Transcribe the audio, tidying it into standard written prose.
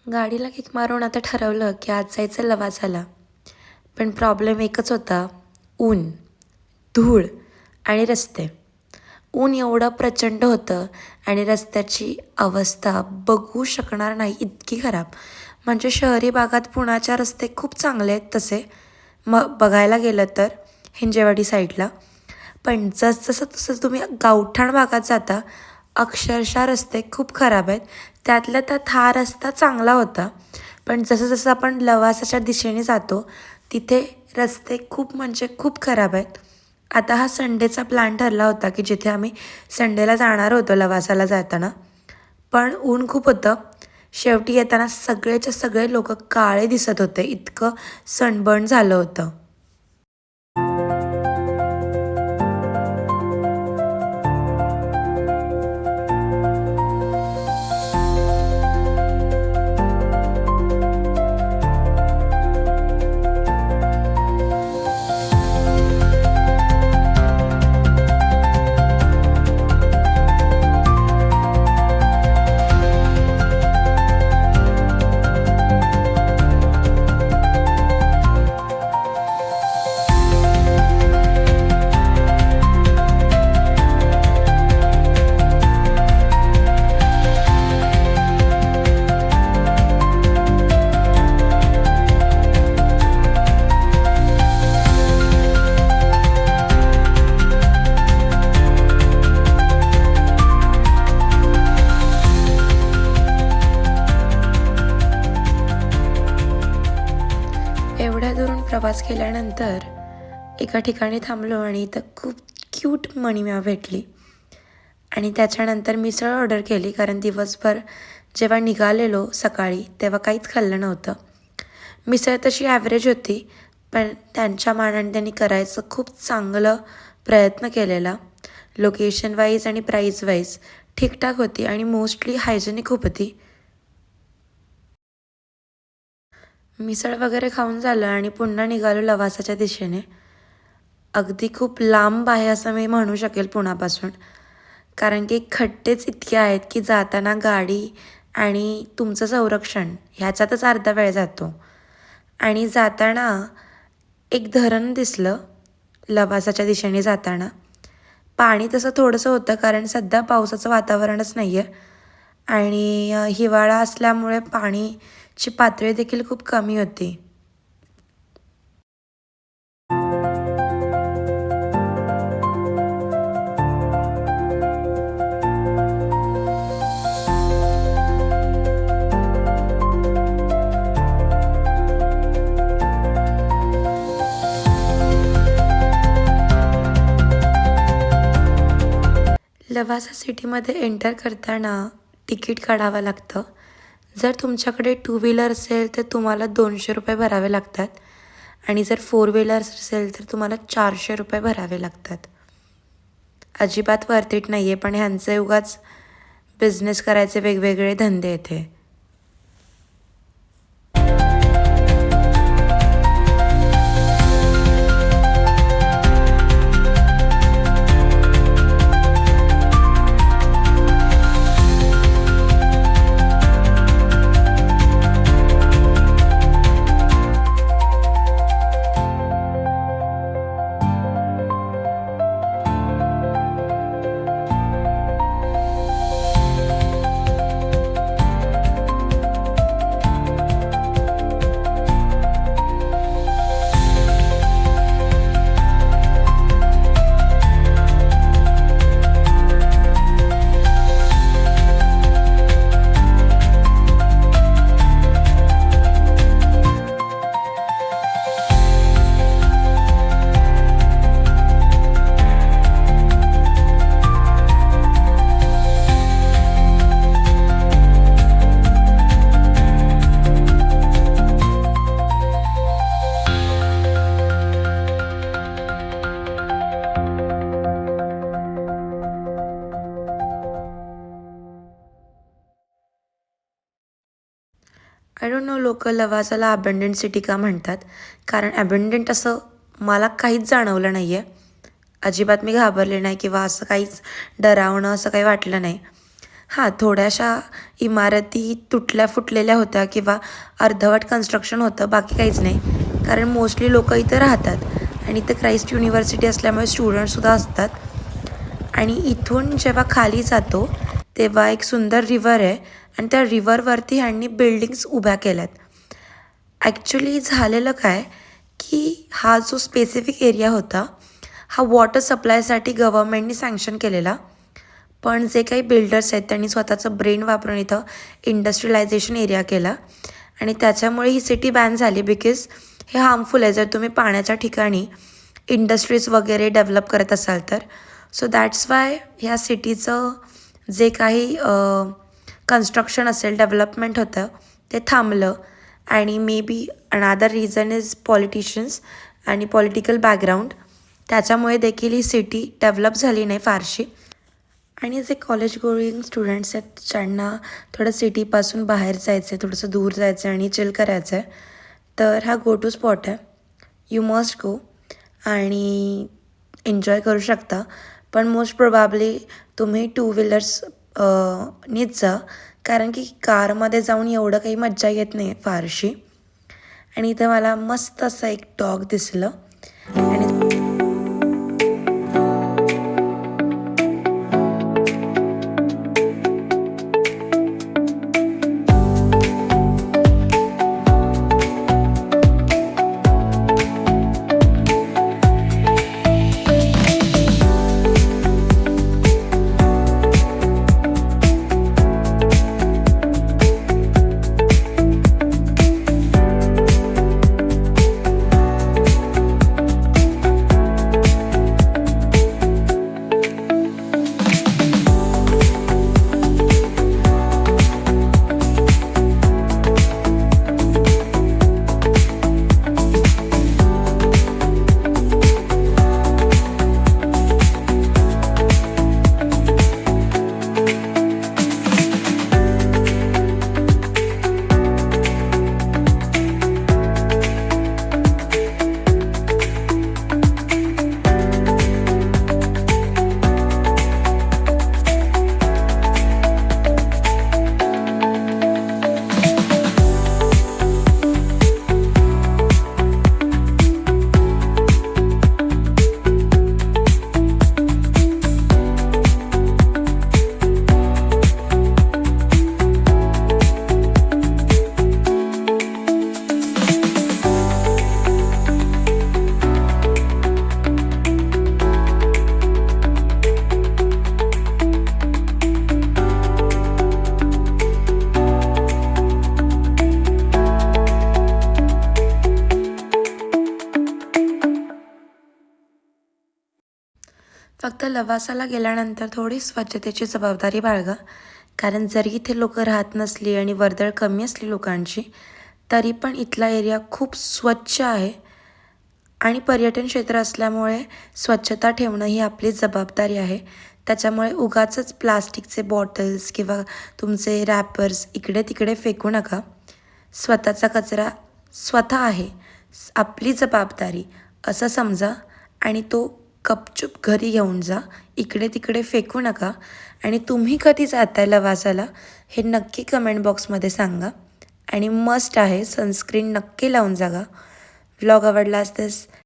गाडीला किक मारून आता ठरवलं की आज जायचं लवासाला. पण प्रॉब्लेम एकच होता, ऊन, धूळ आणि रस्ते. ऊन एवढं प्रचंड होतं आणि रस्त्याची अवस्था बघू शकणार नाही इतकी खराब. म्हणजे शहरी भागात पुण्याच्या रस्ते खूप चांगले आहेत तसे बघायला गेलं तर हिंजेवाडी साईडला. पण जसजसं तसं तुम्ही गावठाण भागात जाता अक्षरशः रस्ते खूप खराब आहेत. त्यातल्या त्यात हा रस्ता चांगला होता, पण जसं जसं आपण लवासाच्या दिशेने जातो तिथे रस्ते खूप म्हणजे खूप खराब आहेत. आता हा संडेचा प्लॅन ठरला होता की जिथे आम्ही संडेला जाणार होतो लवासाला जाताना, पण ऊन खूप होतं. शेवटी येताना सगळेच्या सगळे लोक काळे दिसत होते, इतकं सनबर्न झालं होतं. एवढ्या दुरून प्रवास केल्यानंतर एका ठिकाणी थांबलो आणि इथं खूप क्यूट मणिमा भेटली आणि त्याच्यानंतर मिसळ ऑर्डर केली, कारण दिवसभर जेव्हा निघालेलो सकाळी तेव्हा काहीच खाल्लं नव्हतं. मिसळ तशी ॲव्हरेज होती, पण त्यांच्या मानाने त्यांनी करायचं खूप चांगलं प्रयत्न केलेला. लोकेशन वाईज आणि प्राईस वाईज ठीकठाक होती आणि मोस्टली हायजेनिक खूप होती. मिसळ वगैरे खाऊन झालं आणि पुन्हा निघालो लवासाच्या दिशेने. अगदी खूप लांब आहे असं मी म्हणू शकेल पुण्यापासून, कारण की खड्डेच इतके आहेत की जाताना गाडी आणि तुमचं संरक्षण ह्याच्यातच अर्धा वेळ जातो. आणि जाताना एक धरण दिसलं लवासाच्या दिशेने जाताना. पाणी तसं थोडंसं होतं कारण सध्या पावसाचं वातावरणच नाही आहे आणि हिवाळा असल्यामुळे पाणीची पातळी देखील खूप कमी होती. लवासा सिटीमध्ये एंटर करताना तिकीट काढावं लागतं. जर तुमच्याकडे टू व्हीलर असेल तर तुम्हाला ₹200 भरावे लागतात आणि जर फोर व्हीलर्स असेल तर तुम्हाला ₹400 भरावे लागतात. अजिबात वर्थ इट नाही आहे, पण ह्यांचे उगाच बिझनेस करायचे वेगवेगळे धंदे येते. आय डोंट नो लोक लवासाला अबंडंट सिटी का म्हणतात, कारण अबंडंट असं मला काहीच जाणवलं नाही आहे. अजिबात मी घाबरले नाही किंवा असं काहीच डरावणं असं काही वाटलं नाही. हां, थोड्याशा इमारती तुटल्या फुटलेल्या होत्या किंवा अर्धवट कन्स्ट्रक्शन होतं, बाकी काहीच नाही. कारण मोस्टली लोकं इथं राहतात आणि इथं क्राइस्ट युनिव्हर्सिटी असल्यामुळे स्टुडंटसुद्धा असतात. आणि इथून जेव्हा खाली जातो तेव्हा एक सुंदर रिव्हर आहे आणि त्या रिव्हरवरती ह्यांनी बिल्डिंग्स उभ्या केल्यात. ॲक्च्युली झालेलं काय, की हा जो स्पेसिफिक एरिया होता, हा वॉटर सप्लायसाठी गव्हर्नमेंटनी सँक्शन केलेला. पण जे काही बिल्डर्स आहेत त्यांनी स्वतःचं ब्रेन वापरून इथं इंडस्ट्रियलायझेशन एरिया केला आणि त्याच्यामुळे ही सिटी बॅन झाली बिकॉज हे हार्मफुल आहे जर तुम्ही पाण्याच्या ठिकाणी इंडस्ट्रीज वगैरे डेव्हलप करत असाल तर. सो दॅट्स वाय ह्या सिटीचं जे काही कन्स्ट्रक्शन असेल, डेव्हलपमेंट होतं ते थांबलं. आणि मे बी अनादर रिझन इज पॉलिटिशियन्स आणि पॉलिटिकल बॅकग्राऊंड. त्याच्यामुळे देखील ही सिटी डेव्हलप झाली नाही फारशी. आणि जे कॉलेज गोईंग स्टुडंट्स आहेत ज्यांना थोडं सिटीपासून बाहेर जायचं आहे, थोडंसं दूर जायचं आहे आणि चिल करायचं आहे, तर हा गो टू स्पॉट आहे. यू मस्ट गो आणि एन्जॉय करू शकता. पण मोस्ट प्रोबॅबली तुम्ही टू व्हीलर्स नीच जा, कारण की कारमध्ये जाऊन एवढं काही मज्जा येत नाही फारशी. आणि इथं मला मस्त असं एक डॉग दिसलं आणि फक्त लवासाला गेल्यानंतर थोडी स्वच्छतेची जबाबदारी बाळगा. कारण जरी इथे लोकं राहत नसली आणि वर्दळ कमी असली लोकांची, तरी पण इथला एरिया खूप स्वच्छ आहे. आणि पर्यटन क्षेत्र असल्यामुळे स्वच्छता ठेवणं ही आपली जबाबदारी आहे. त्याच्यामुळे उगाचच प्लास्टिकचे बॉटल्स किंवा तुमचे रॅपर्स इकडे तिकडे फेकू नका. स्वतःचा कचरा स्वतः आहे, आपली जबाबदारी असं समजा आणि तो गपचूप घरी घेऊन जा. इकडे तिकडे फेकू नका. आणि तुम्ही कधी जाताय लवासाला हे नक्की कमेंट बॉक्समध्ये सांगा. आणि मस्ट आहे सनस्क्रीन नक्की लावून जागा. व्लॉग आवडला असल्यास